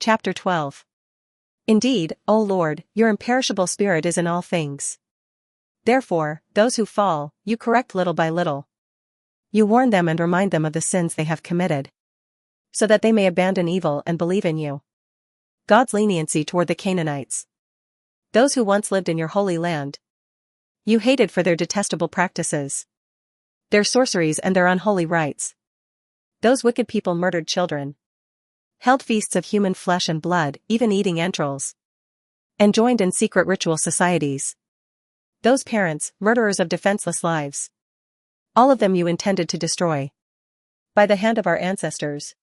Chapter 12. Indeed, O Lord, your imperishable spirit is in all things. Therefore, those who fall, you correct little by little. You warn them and remind them of the sins they have committed, so that they may abandon evil and believe in you. God's leniency toward the Canaanites. Those who once lived in your holy land, you hated for their detestable practices, their sorceries and their unholy rites. Those wicked people murdered children, held feasts of human flesh and blood, even eating entrails, and joined in secret ritual societies. Those parents, murderers of defenseless lives. All of them you intended to destroy by the hand of our ancestors,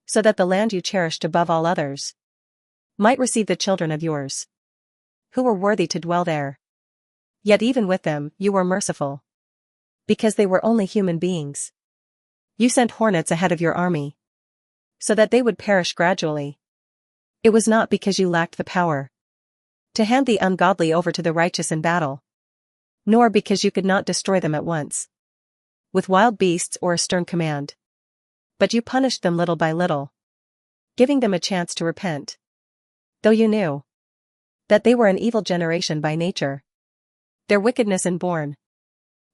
so that the land you cherished above all others might receive the children of yours, who were worthy to dwell there. Yet even with them, you were merciful, because they were only human beings. You sent hornets ahead of your army, so that they would perish gradually. It was not because you lacked the power to hand the ungodly over to the righteous in battle, nor because you could not destroy them at once, with wild beasts or a stern command. But you punished them little by little, giving them a chance to repent. Though you knew that they were an evil generation by nature, their wickedness inborn,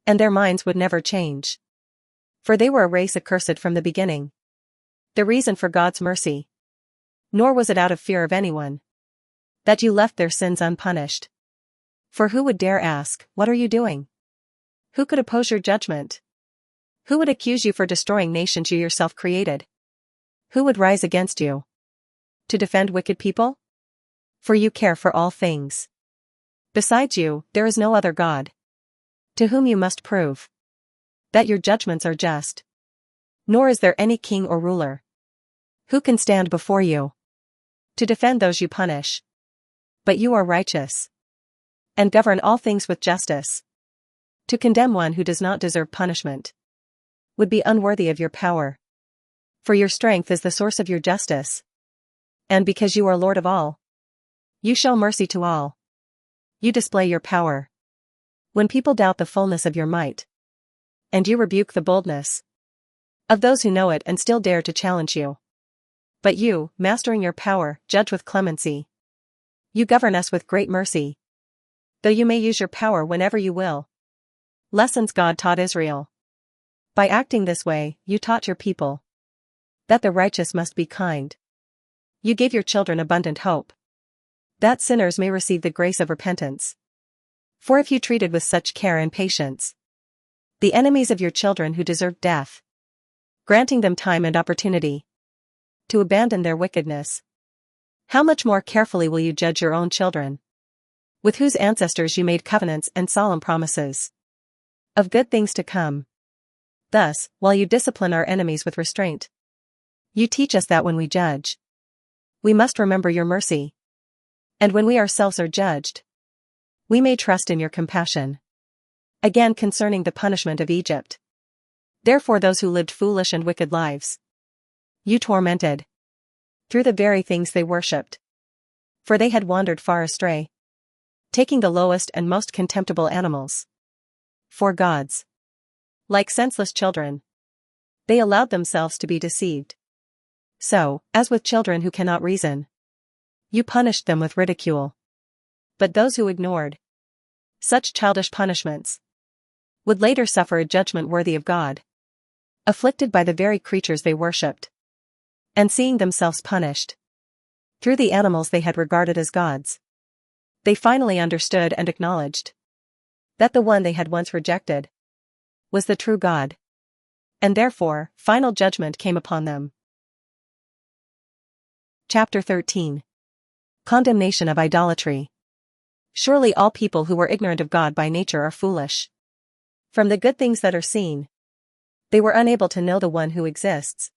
and their minds would never change. For they were a race accursed from the beginning. The reason for God's mercy. Nor was it out of fear of anyone that you left their sins unpunished. For who would dare ask, "What are you doing?" Who could oppose your judgment? Who would accuse you for destroying nations you yourself created? Who would rise against you to defend wicked people? For you care for all things. Besides you, there is no other God, to whom you must prove that your judgments are just. Nor is there any king or ruler who can stand before you to defend those you punish. But you are righteous, and govern all things with justice. To condemn one who does not deserve punishment would be unworthy of your power. For your strength is the source of your justice, and because you are Lord of all, you show mercy to all. You display your power when people doubt the fullness of your might, and you rebuke the boldness of those who know it and still dare to challenge you. But you, mastering your power, judge with clemency. You govern us with great mercy, though you may use your power whenever you will. Lessons God taught Israel. By acting this way, you taught your people that the righteous must be kind. You gave your children abundant hope, that sinners may receive the grace of repentance. For if you treated with such care and patience the enemies of your children who deserved death, granting them time and opportunity to abandon their wickedness, how much more carefully will you judge your own children, with whose ancestors you made covenants and solemn promises of good things to come. Thus, while you discipline our enemies with restraint, you teach us that when we judge, we must remember your mercy. And when we ourselves are judged, we may trust in your compassion. Again concerning the punishment of Egypt. Therefore those who lived foolish and wicked lives, you tormented through the very things they worshipped. For they had wandered far astray, taking the lowest and most contemptible animals for gods. Like senseless children, they allowed themselves to be deceived. So, as with children who cannot reason, you punished them with ridicule. But those who ignored such childish punishments would later suffer a judgment worthy of God, afflicted by the very creatures they worshipped, and seeing themselves punished through the animals they had regarded as gods, they finally understood and acknowledged that the one they had once rejected was the true God, and therefore, final judgment came upon them. Chapter 13. Condemnation of idolatry. Surely all people who were ignorant of God by nature are foolish. From the good things that are seen, they were unable to know the one who exists.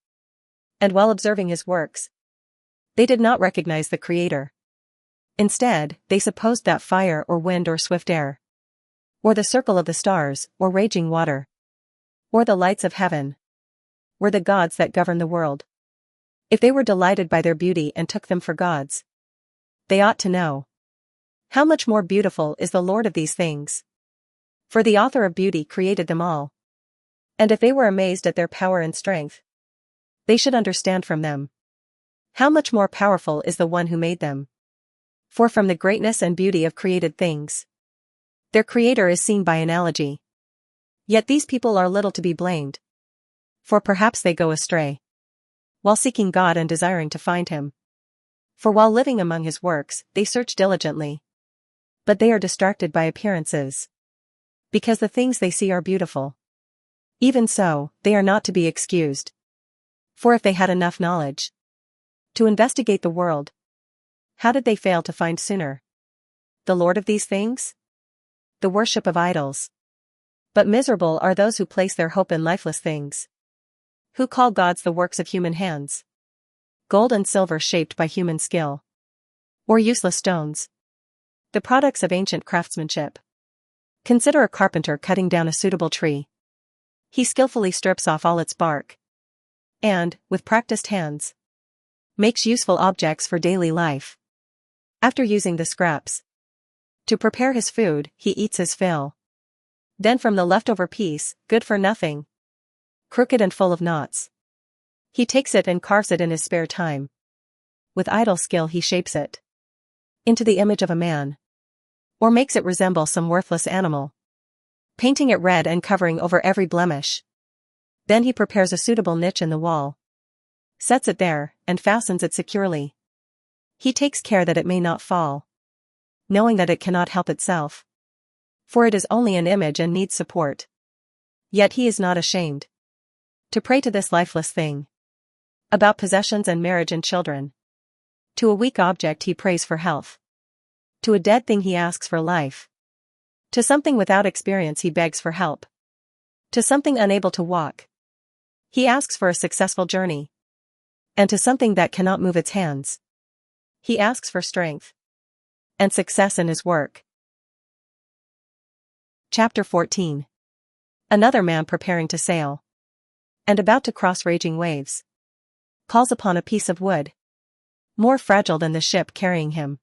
And while observing his works, they did not recognize the Creator. Instead, they supposed that fire or wind or swift air, or the circle of the stars, or raging water, or the lights of heaven, were the gods that govern the world. If they were delighted by their beauty and took them for gods, they ought to know how much more beautiful is the Lord of these things. For the author of beauty created them all. And if they were amazed at their power and strength, they should understand from them How much more powerful is the one who made them? For from the greatness and beauty of created things, their creator is seen by analogy. Yet these people are little to be blamed. For perhaps they go astray while seeking God and desiring to find him. For while living among his works, they search diligently. But they are distracted by appearances, because the things they see are beautiful. Even so, they are not to be excused. For if they had enough knowledge to investigate the world, how did they fail to find sooner the Lord of these things? The worship of idols. But miserable are those who place their hope in lifeless things, who call gods the works of human hands, gold and silver shaped by human skill, or useless stones, the products of ancient craftsmanship. Consider a carpenter cutting down a suitable tree. He skillfully strips off all its bark, and, with practiced hands, makes useful objects for daily life. After using the scraps to prepare his food, he eats his fill. Then from the leftover piece, good for nothing, crooked and full of knots, he takes it and carves it in his spare time. With idle skill he shapes it into the image of a man, or makes it resemble some worthless animal, painting it red and covering over every blemish. Then he prepares a suitable niche in the wall, sets it there, and fastens it securely. He takes care that it may not fall, knowing that it cannot help itself, for it is only an image and needs support. Yet he is not ashamed to pray to this lifeless thing about possessions and marriage and children. To a weak object he prays for health. To a dead thing he asks for life. To something without experience he begs for help. To something unable to walk, he asks for a successful journey. And to something that cannot move its hands, he asks for strength and success in his work. Chapter 14. Another man preparing to sail, and about to cross raging waves, calls upon a piece of wood, more fragile than the ship carrying him.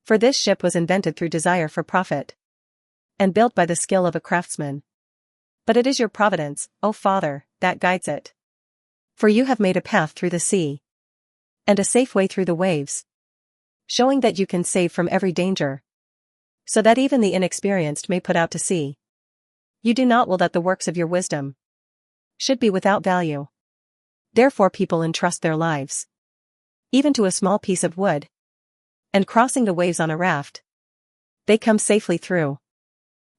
For this ship was invented through desire for profit, and built by the skill of a craftsman. But it is your providence, O Father, that guides it. For you have made a path through the sea, and a safe way through the waves, showing that you can save from every danger, so that even the inexperienced may put out to sea. You do not will that the works of your wisdom should be without value. Therefore people entrust their lives, even to a small piece of wood, and crossing the waves on a raft, they come safely through.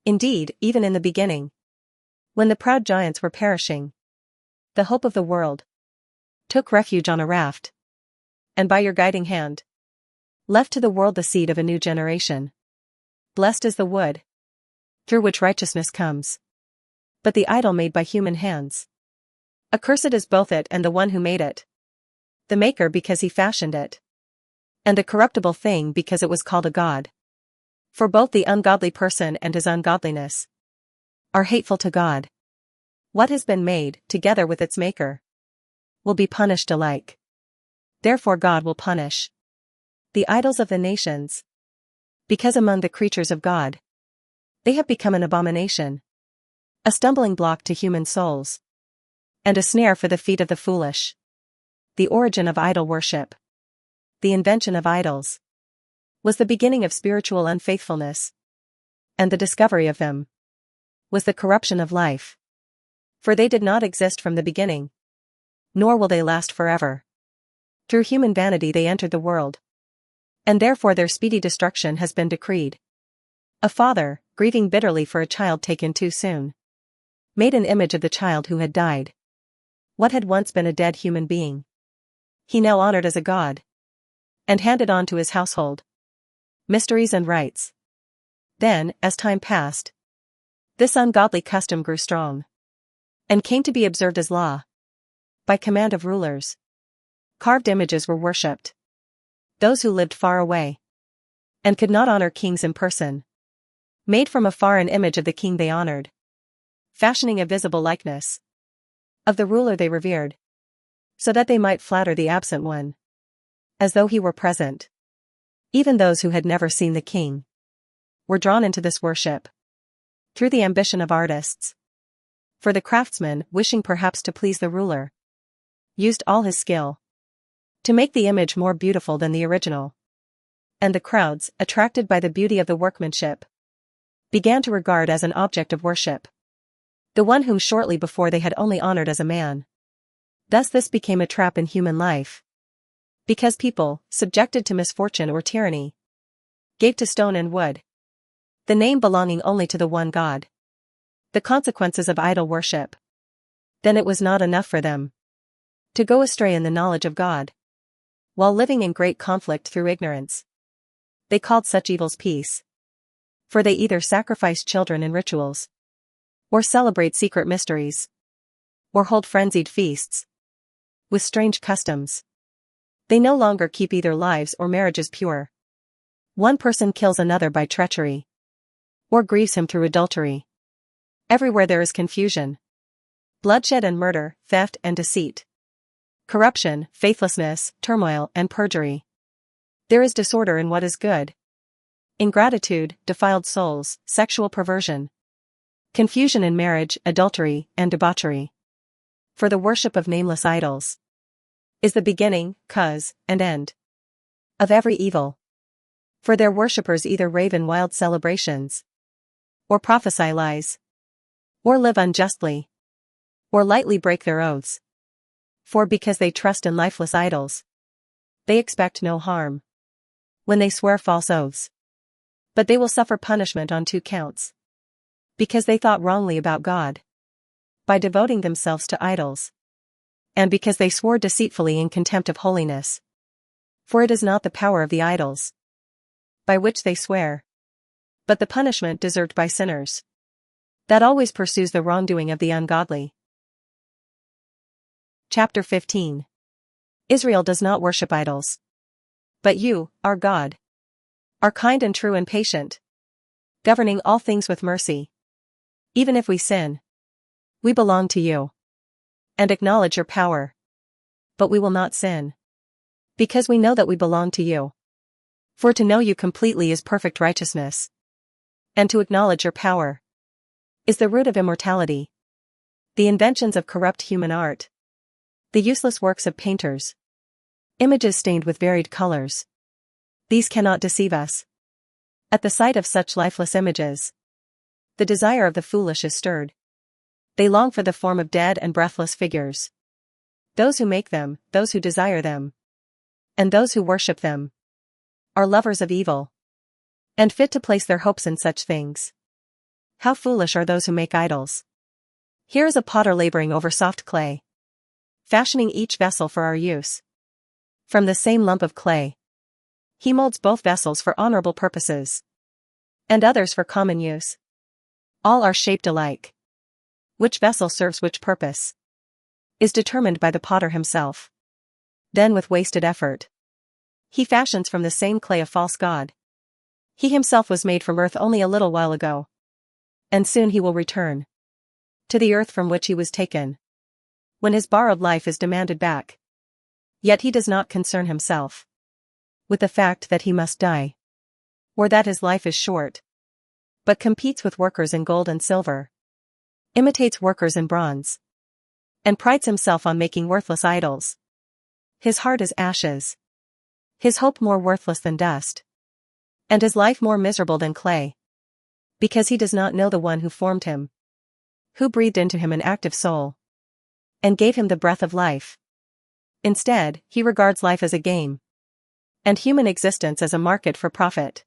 Indeed, even in the beginning, when the proud giants were perishing, the hope of the world took refuge on a raft, and by your guiding hand, left to the world the seed of a new generation. Blessed is the wood, through which righteousness comes. But the idol made by human hands, accursed is both it and the one who made it, the maker because he fashioned it, and the corruptible thing because it was called a god. For both the ungodly person and his ungodliness are hateful to God. What has been made, together with its maker, will be punished alike. Therefore God will punish the idols of the nations, because among the creatures of God, they have become an abomination, a stumbling block to human souls, and a snare for the feet of the foolish. The origin of idol worship, the invention of idols, was the beginning of spiritual unfaithfulness, and the discovery of them was the corruption of life. For they did not exist from the beginning, nor will they last forever. Through human vanity they entered the world, and therefore their speedy destruction has been decreed. A father, grieving bitterly for a child taken too soon, made an image of the child who had died. What had once been a dead human being, he now honored as a god, and handed on to his household mysteries and rites. Then, as time passed, this ungodly custom grew strong, and came to be observed as law. By command of rulers, carved images were worshipped. Those who lived far away, and could not honor kings in person, made from afar an image of the king they honored, fashioning a visible likeness of the ruler they revered, so that they might flatter the absent one, as though he were present. Even those who had never seen the king were drawn into this worship, through the ambition of artists. For the craftsman, wishing perhaps to please the ruler, used all his skill to make the image more beautiful than the original. And the crowds, attracted by the beauty of the workmanship, began to regard as an object of worship the one whom shortly before they had only honored as a man. Thus this became a trap in human life. Because people, subjected to misfortune or tyranny, gave to stone and wood the name belonging only to the one God. The consequences of idol worship. Then it was not enough for them to go astray in the knowledge of God, while living in great conflict through ignorance. They called such evils peace. For they either sacrifice children in rituals, or celebrate secret mysteries, or hold frenzied feasts with strange customs. They no longer keep either lives or marriages pure. One person kills another by treachery, or grieves him through adultery. Everywhere there is confusion, bloodshed and murder, theft and deceit, corruption, faithlessness, turmoil and perjury. There is disorder in what is good, ingratitude, defiled souls, sexual perversion, confusion in marriage, adultery, and debauchery. For the worship of nameless idols is the beginning, cause, and end of every evil. For their worshippers either rave in wild celebrations, or prophesy lies, or live unjustly, or lightly break their oaths. For because they trust in lifeless idols, they expect no harm when they swear false oaths. But they will suffer punishment on 2 counts. Because they thought wrongly about God by devoting themselves to idols, and because they swore deceitfully in contempt of holiness. For it is not the power of the idols by which they swear, but the punishment deserved by sinners, that always pursues the wrongdoing of the ungodly. Chapter 15. Israel does not worship idols. But you, our God, are kind and true and patient, governing all things with mercy. Even if we sin, we belong to you, and acknowledge your power. But we will not sin, because we know that we belong to you. For to know you completely is perfect righteousness, and to acknowledge your power is the root of immortality. The inventions of corrupt human art, the useless works of painters, images stained with varied colors, these cannot deceive us. At the sight of such lifeless images, the desire of the foolish is stirred. They long for the form of dead and breathless figures. Those who make them, those who desire them, and those who worship them, are lovers of evil, and fit to place their hopes in such things. How foolish are those who make idols! Here is a potter laboring over soft clay, fashioning each vessel for our use. From the same lump of clay, he molds both vessels for honorable purposes, and others for common use. All are shaped alike. Which vessel serves which purpose is determined by the potter himself. Then with wasted effort, he fashions from the same clay a false god. He himself was made from earth only a little while ago, and soon he will return to the earth from which he was taken, when his borrowed life is demanded back. Yet he does not concern himself with the fact that he must die, or that his life is short, but competes with workers in gold and silver, imitates workers in bronze, and prides himself on making worthless idols. His heart is ashes, his hope more worthless than dust, and his life more miserable than clay, because he does not know the one who formed him, who breathed into him an active soul, and gave him the breath of life. Instead, he regards life as a game, and human existence as a market for profit.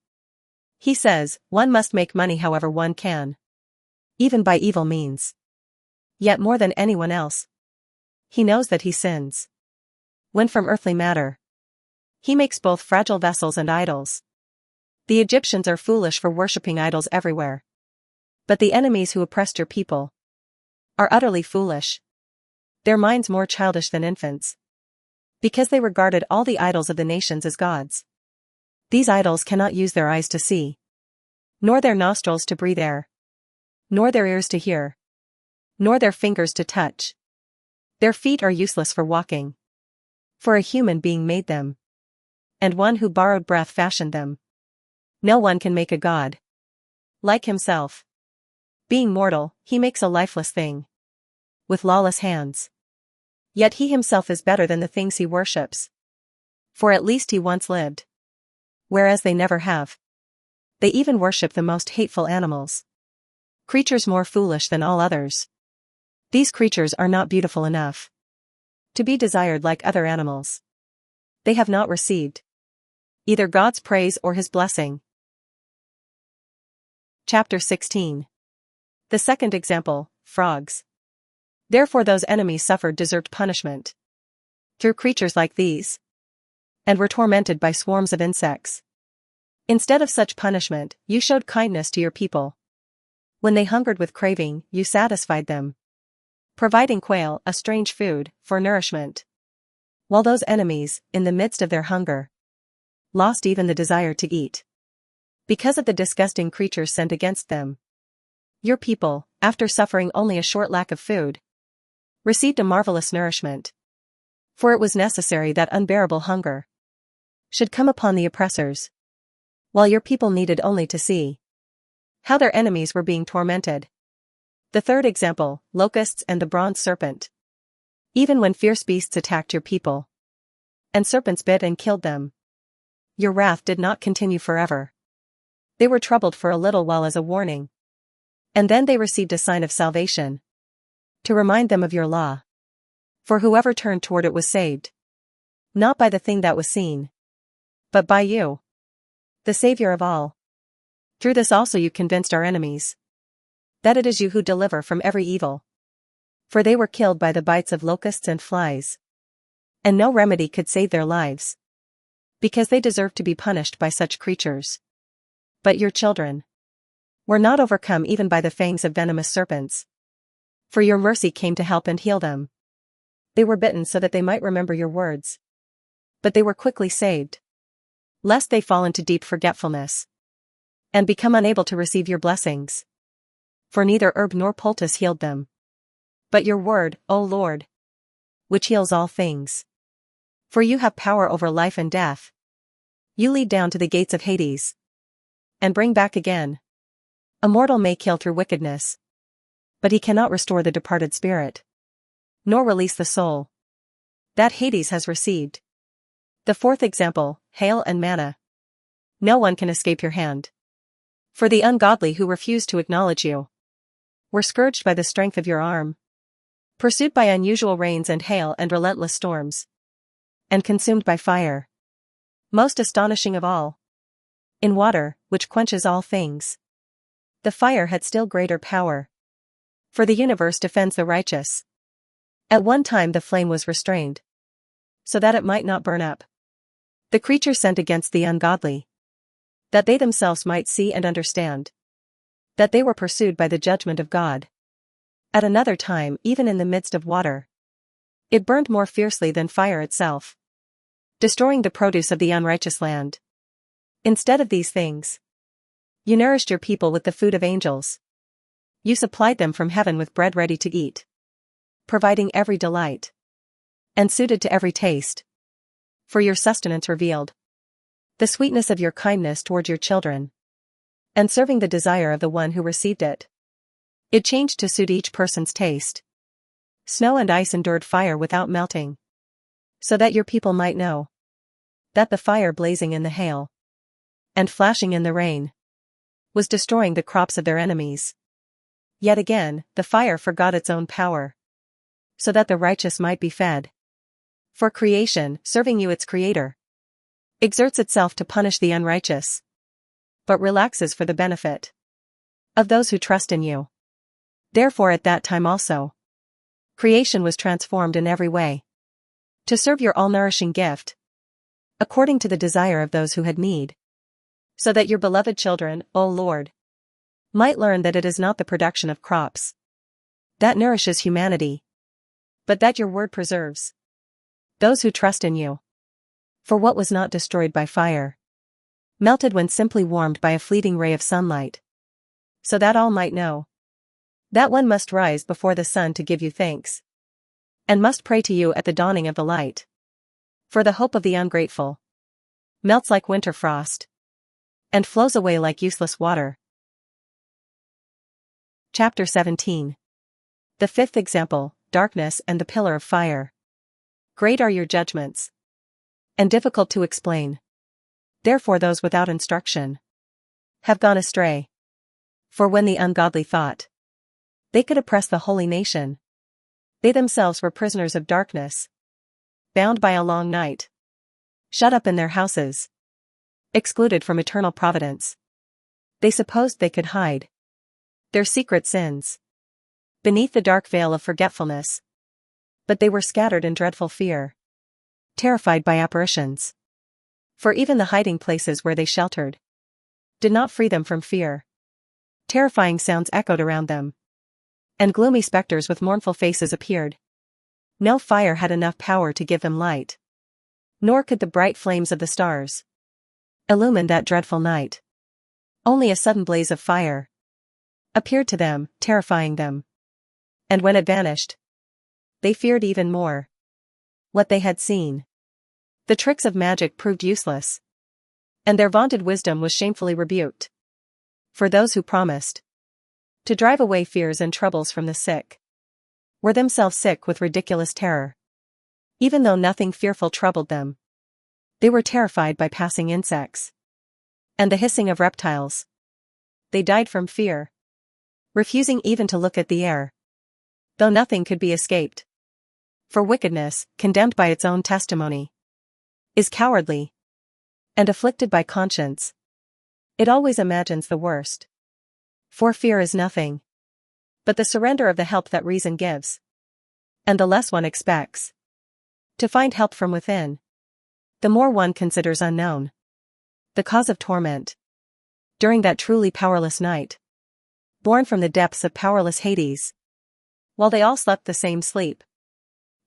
He says, one must make money however one can, even by evil means. Yet more than anyone else, he knows that he sins when from earthly matter he makes both fragile vessels and idols. The Egyptians are foolish for worshipping idols everywhere. But the enemies who oppressed your people are utterly foolish, their minds more childish than infants, because they regarded all the idols of the nations as gods. These idols cannot use their eyes to see, nor their nostrils to breathe air, nor their ears to hear, nor their fingers to touch. Their feet are useless for walking, for a human being made them, and one who borrowed breath fashioned them. No one can make a god like himself. Being mortal, he makes a lifeless thing with lawless hands. Yet he himself is better than the things he worships. For at least he once lived. Whereas they never have. They even worship the most hateful animals. Creatures more foolish than all others. These creatures are not beautiful enough to be desired like other animals. They have not received either God's praise or his blessing. Chapter 16. The second example, frogs. Therefore those enemies suffered deserved punishment through creatures like these, and were tormented by swarms of insects. Instead of such punishment, you showed kindness to your people. When they hungered with craving, you satisfied them, providing quail, a strange food, for nourishment. While those enemies, in the midst of their hunger, lost even the desire to eat, because of the disgusting creatures sent against them. Your people, after suffering only a short lack of food, received a marvelous nourishment. For it was necessary that unbearable hunger should come upon the oppressors, while your people needed only to see how their enemies were being tormented. The third example, locusts and the bronze serpent. Even when fierce beasts attacked your people, and serpents bit and killed them, your wrath did not continue forever. They were troubled for a little while as a warning, and then they received a sign of salvation, to remind them of your law. For whoever turned toward it was saved, not by the thing that was seen, but by you, the Savior of all. Through this also you convinced our enemies that it is you who deliver from every evil. For they were killed by the bites of locusts and flies, and no remedy could save their lives, because they deserved to be punished by such creatures. But your children were not overcome even by the fangs of venomous serpents, for your mercy came to help and heal them. They were bitten so that they might remember your words, but they were quickly saved, lest they fall into deep forgetfulness and become unable to receive your blessings. For neither herb nor poultice healed them, but your word, O Lord, which heals all things. For you have power over life and death. You lead down to the gates of Hades, and bring back again. A mortal may kill through wickedness, but he cannot restore the departed spirit, nor release the soul that Hades has received. The fourth example, hail and manna. No one can escape your hand. For the ungodly who refuse to acknowledge you were scourged by the strength of your arm, pursued by unusual rains and hail and relentless storms, and consumed by fire. Most astonishing of all, in water, which quenches all things, the fire had still greater power. For the universe defends the righteous. At one time the flame was restrained, so that it might not burn up the creature sent against the ungodly, that they themselves might see and understand that they were pursued by the judgment of God. At another time, even in the midst of water, it burned more fiercely than fire itself, destroying the produce of the unrighteous land. Instead of these things, you nourished your people with the food of angels. You supplied them from heaven with bread ready to eat, providing every delight, and suited to every taste. For your sustenance revealed the sweetness of your kindness toward your children, and serving the desire of the one who received it. It changed to suit each person's taste. Snow and ice endured fire without melting, so that your people might know that the fire blazing in the hail and flashing in the rain was destroying the crops of their enemies. Yet again, the fire forgot its own power, so that the righteous might be fed. For creation, serving you its creator, exerts itself to punish the unrighteous, but relaxes for the benefit of those who trust in you. Therefore at that time also, creation was transformed in every way, to serve your all-nourishing gift, according to the desire of those who had need, so that your beloved children, O Lord, might learn that it is not the production of crops that nourishes humanity, but that your word preserves those who trust in you. For what was not destroyed by fire melted when simply warmed by a fleeting ray of sunlight, so that all might know that one must rise before the sun to give you thanks, and must pray to you at the dawning of the light. For the hope of the ungrateful melts like winter frost, and flows away like useless water. Chapter 17. The fifth example, darkness and the pillar of fire. Great are your judgments, and difficult to explain. Therefore those without instruction have gone astray. For when the ungodly thought they could oppress the holy nation, they themselves were prisoners of darkness, bound by a long night, shut up in their houses, excluded from eternal providence. They supposed they could hide their secret sins beneath the dark veil of forgetfulness. But they were scattered in dreadful fear, terrified by apparitions. For even the hiding places where they sheltered did not free them from fear. Terrifying sounds echoed around them, and gloomy specters with mournful faces appeared. No fire had enough power to give them light, nor could the bright flames of the stars illumine that dreadful night. Only a sudden blaze of fire appeared to them, terrifying them. And when it vanished, they feared even more what they had seen. The tricks of magic proved useless, and their vaunted wisdom was shamefully rebuked. For those who promised to drive away fears and troubles from the sick were themselves sick with ridiculous terror. Even though nothing fearful troubled them, they were terrified by passing insects and the hissing of reptiles. They died from fear, refusing even to look at the air, though nothing could be escaped. For wickedness, condemned by its own testimony, is cowardly and afflicted by conscience. It always imagines the worst. For fear is nothing but the surrender of the help that reason gives. And the less one expects to find help from within, the more one considers unknown the cause of torment. During that truly powerless night, born from the depths of powerless Hades, while they all slept the same sleep,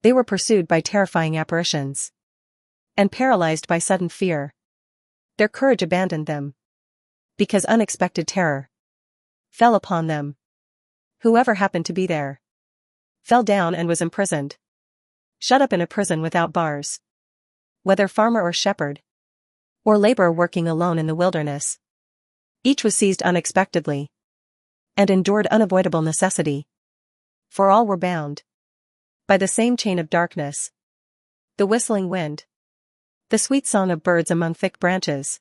they were pursued by terrifying apparitions and paralyzed by sudden fear. Their courage abandoned them, because unexpected terror fell upon them. Whoever happened to be there fell down and was imprisoned, shut up in a prison without bars. Whether farmer or shepherd, or laborer working alone in the wilderness, each was seized unexpectedly and endured unavoidable necessity. For all were bound by the same chain of darkness. The whistling wind, the sweet song of birds among thick branches,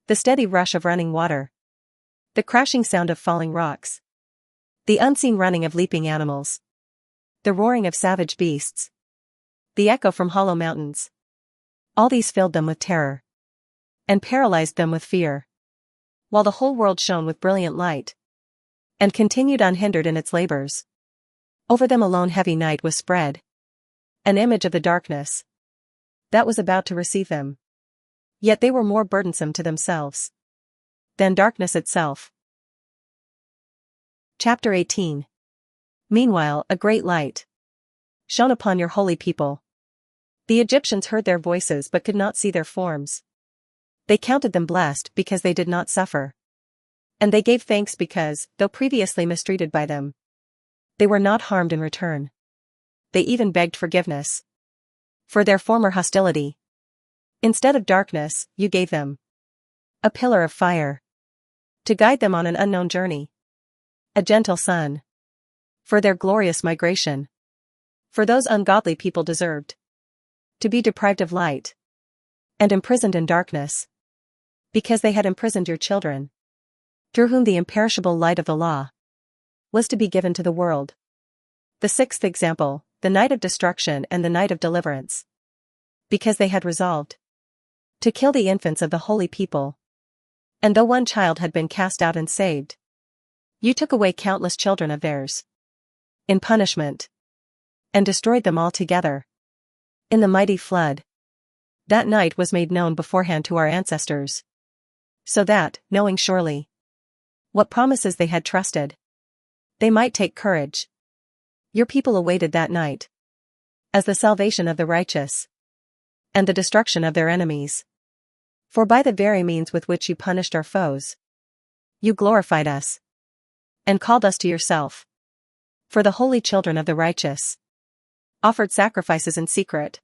the steady rush of running water, the crashing sound of falling rocks, the unseen running of leaping animals, the roaring of savage beasts, the echo from hollow mountains. All these filled them with terror and paralyzed them with fear, while the whole world shone with brilliant light and continued unhindered in its labors. Over them alone heavy night was spread, an image of the darkness that was about to receive them. Yet they were more burdensome to themselves than darkness itself. Chapter 18. Meanwhile, a great light shone upon your holy people. The Egyptians heard their voices but could not see their forms. They counted them blessed because they did not suffer. And they gave thanks because, though previously mistreated by them, they were not harmed in return. They even begged forgiveness for their former hostility. Instead of darkness, you gave them a pillar of fire to guide them on an unknown journey, a gentle sun for their glorious migration. For those ungodly people deserved to be deprived of light and imprisoned in darkness, because they had imprisoned your children, through whom the imperishable light of the law was to be given to the world. The sixth example, the night of destruction and the night of deliverance, because they had resolved to kill the infants of the holy people. And though one child had been cast out and saved, you took away countless children of theirs in punishment, and destroyed them altogether in the mighty flood. That night was made known beforehand to our ancestors, so that, knowing surely what promises they had trusted, they might take courage. Your people awaited that night as the salvation of the righteous and the destruction of their enemies. For by the very means with which you punished our foes, you glorified us and called us to yourself. For the holy children of the righteous offered sacrifices in secret,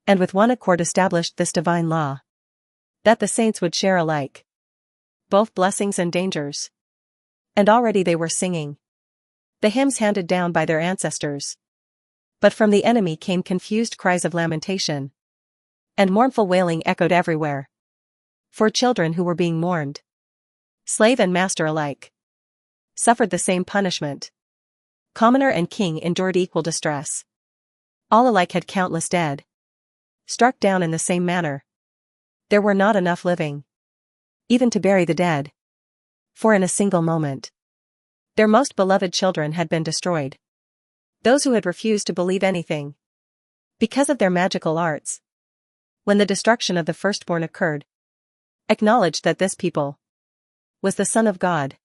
and with one accord established this divine law, that the saints would share alike both blessings and dangers. And already they were singing the hymns handed down by their ancestors. But from the enemy came confused cries of lamentation. And mournful wailing echoed everywhere. For children who were being mourned, slave and master alike, suffered the same punishment. Commoner and king endured equal distress. All alike had countless dead, struck down in the same manner. There were not enough living, even to bury the dead. For in a single moment, their most beloved children had been destroyed. Those who had refused to believe anything, because of their magical arts, when the destruction of the firstborn occurred, acknowledged that this people was the Son of God.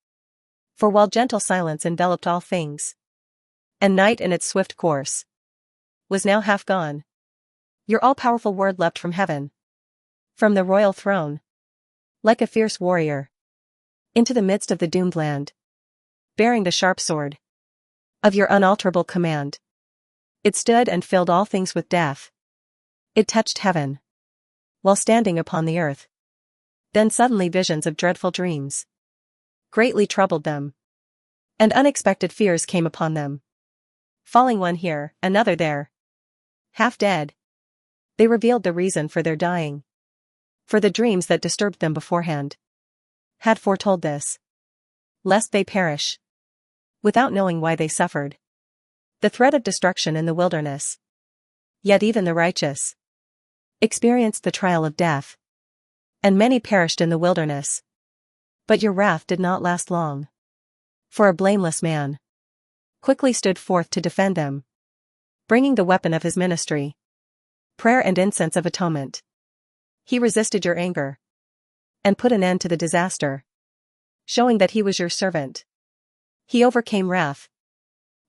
For while gentle silence enveloped all things, and night in its swift course was now half gone, your all-powerful word leapt from heaven, from the royal throne, like a fierce warrior, into the midst of the doomed land, bearing the sharp sword of your unalterable command. It stood and filled all things with death. It touched heaven, while standing upon the earth. Then suddenly visions of dreadful dreams greatly troubled them, and unexpected fears came upon them. Falling one here, another there, half dead, they revealed the reason for their dying. For the dreams that disturbed them beforehand had foretold this, lest they perish, without knowing why they suffered the threat of destruction in the wilderness. Yet even the righteous experienced the trial of death, and many perished in the wilderness. But your wrath did not last long. For a blameless man quickly stood forth to defend them, bringing the weapon of his ministry, prayer and incense of atonement. He resisted your anger, and put an end to the disaster, showing that he was your servant. He overcame wrath,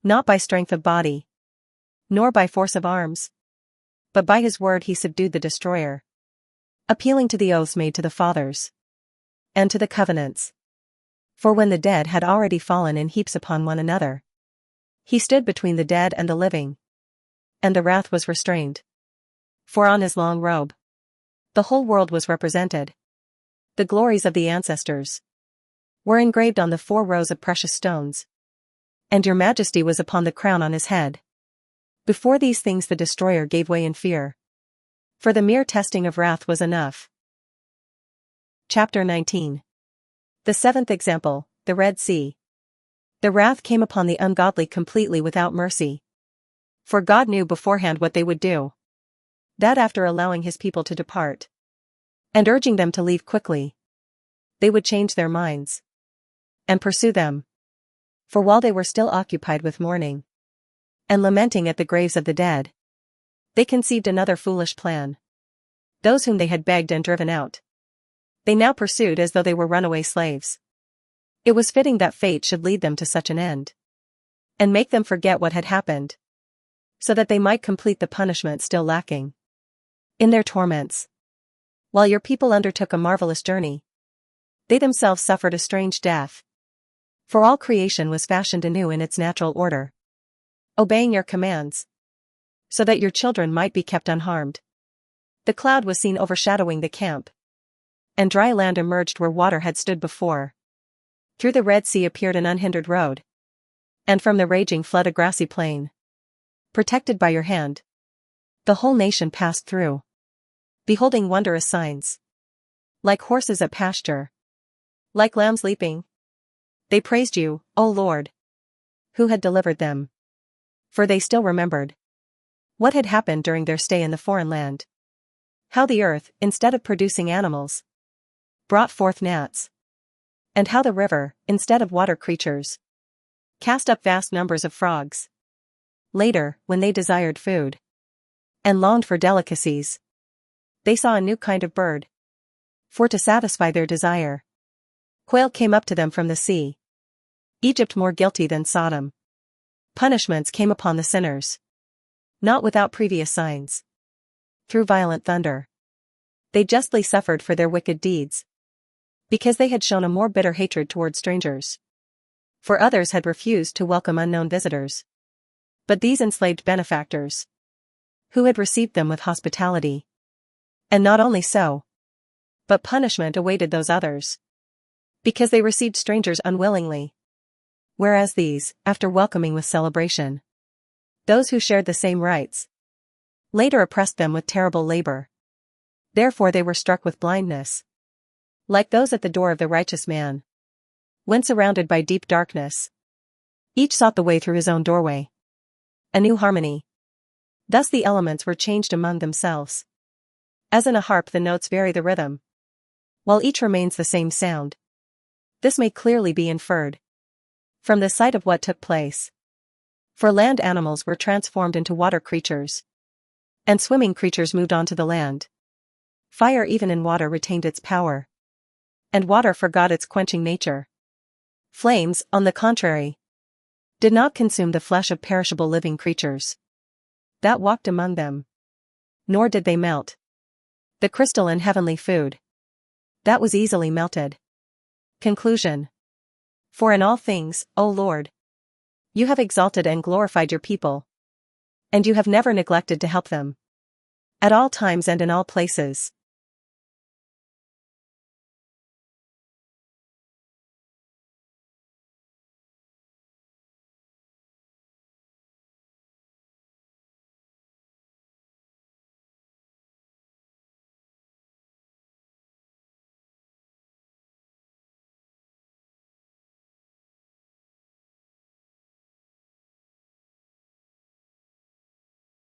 not by strength of body, nor by force of arms, but by his word he subdued the destroyer, appealing to the oaths made to the fathers, and to the covenants. For when the dead had already fallen in heaps upon one another, he stood between the dead and the living, and the wrath was restrained. For on his long robe, the whole world was represented. The glories of the ancestors were engraved on the 4 rows of precious stones, and your majesty was upon the crown on his head. Before these things the destroyer gave way in fear, for the mere testing of wrath was enough. Chapter 19. The 7th example, the Red Sea. The wrath came upon the ungodly completely without mercy. For God knew beforehand what they would do. That after allowing his people to depart, and urging them to leave quickly, they would change their minds, and pursue them. For while they were still occupied with mourning, and lamenting at the graves of the dead, they conceived another foolish plan. Those whom they had begged and driven out, they now pursued as though they were runaway slaves. It was fitting that fate should lead them to such an end, and make them forget what had happened, so that they might complete the punishment still lacking in their torments. While your people undertook a marvelous journey, they themselves suffered a strange death. For all creation was fashioned anew in its natural order, obeying your commands, so that your children might be kept unharmed. The cloud was seen overshadowing the camp, and dry land emerged where water had stood before. Through the Red Sea appeared an unhindered road, and from the raging flood a grassy plain, protected by your hand. The whole nation passed through, beholding wondrous signs. Like horses at pasture, like lambs leaping, they praised you, O Lord, who had delivered them. For they still remembered what had happened during their stay in the foreign land. How the earth, instead of producing animals, brought forth gnats, and how the river, instead of water creatures, cast up vast numbers of frogs. Later, when they desired food, and longed for delicacies, they saw a new kind of bird. For to satisfy their desire, quail came up to them from the sea. Egypt more guilty than Sodom. Punishments came upon the sinners, not without previous signs. Through violent thunder, they justly suffered for their wicked deeds, because they had shown a more bitter hatred toward strangers. For others had refused to welcome unknown visitors. But these enslaved benefactors, who had received them with hospitality. And not only so, but punishment awaited those others, because they received strangers unwillingly. Whereas these, after welcoming with celebration those who shared the same rights, later oppressed them with terrible labor. Therefore they were struck with blindness, like those at the door of the righteous man. When surrounded by deep darkness, each sought the way through his own doorway. A new harmony. Thus the elements were changed among themselves. As in a harp the notes vary the rhythm, while each remains the same sound. This may clearly be inferred from the sight of what took place. For land animals were transformed into water creatures, and swimming creatures moved onto the land. Fire even in water retained its power, and water forgot its quenching nature. Flames, on the contrary, did not consume the flesh of perishable living creatures that walked among them, nor did they melt the crystalline heavenly food that was easily melted. Conclusion. For in all things, O Lord, you have exalted and glorified your people, and you have never neglected to help them. At all times and in all places,